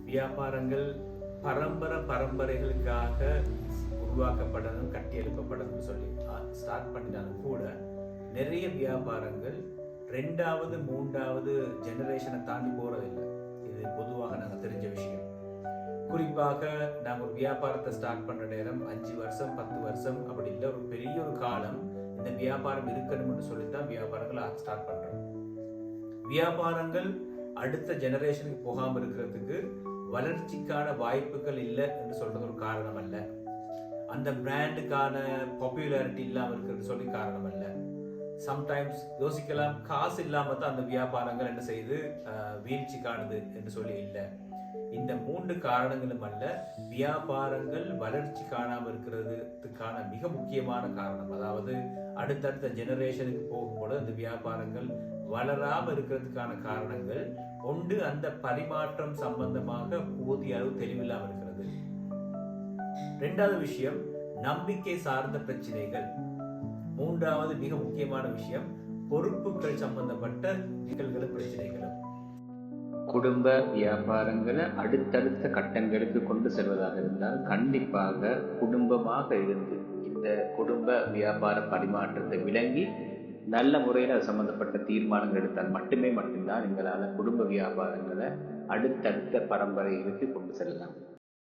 வியாபாரங்கள் பரம்பரைகளுக்காக உருவாக்கப்படணும், கட்டி எழுப்பப்படணும்னு சொல்லி ஸ்டார்ட் பண்ணினாலும் கூட நிறைய வியாபாரங்கள் 2வது 3வது ஜெனரேஷனை தாண்டி போறதில்லை. இது பொதுவாக நாங்கள் தெரிஞ்ச விஷயம். குறிப்பாக நாங்கள் ஒரு வியாபாரத்தை ஸ்டார்ட் பண்ற நேரம் 5 வருஷம் 10 வருஷம் அப்படி இல்லை, ஒரு பெரிய ஒரு காலம் இந்த வியாபாரம் இருக்கணும்னு சொல்லித்தான் வியாபாரங்கள் ஸ்டார்ட் பண்றோம். வியாபாரங்கள் அடுத்த ஜெனரேஷனுக்கு போகாமல் இருக்கிறதுக்கு வளர்ச்சிக்கான வாய்ப்புகள் இல்லை என்று சொல்றது ஒரு காரணம் அல்ல. அந்த பிராண்டுக்கான பாப்புலாரிட்டி இல்லாமல் இருக்கிறது சொல்லி காரணம் அல்ல. சம்டைம்ஸ் யோசிக்கலாம், காசு இல்லாம தான் அந்த வியாபாரங்கள் என்ன செய்து வீழ்ச்சி காணுது என்று சொல்லி இல்லை. இந்த 3 காரணங்களும் அல்ல, வியாபாரங்கள் வளர்ச்சி காணாமல் இருக்கிறதுக்கான மிக முக்கியமான காரணம். அதாவது அடுத்தடுத்த ஜெனரேஷனுக்கு போகும்போது அந்த வியாபாரங்கள் வளராமல் இருக்கிறதுக்கான காரணங்கள் ஒன்று, அந்த பரிமாற்றம் சம்பந்தமாக போதிய அளவு தெளிவில்லாமல் இருக்கிறது. 2வது விஷயம் நம்பிக்கை சார்ந்த பிரச்சனைகள். 3வது மிக முக்கியமான விஷயம் பொறுப்புகள் சம்பந்தப்பட்ட சிக்கல்களும் பிரச்சனைகளும். குடும்ப வியாபாரங்களை அடுத்தடுத்த கட்டங்களுக்கு கொண்டு செல்வதாக இருந்தால் கண்டிப்பாக குடும்பமாக இருந்து இந்த குடும்ப வியாபார பரிமாற்றத்தை விளங்கி நல்ல முறையில் அது சம்பந்தப்பட்ட தீர்மானங்கள் எடுத்தால் மட்டும்தான் எங்களால் குடும்ப வியாபாரங்களை அடுத்தடுத்த பரம்பரைகளுக்கு கொண்டு செல்லலாம்.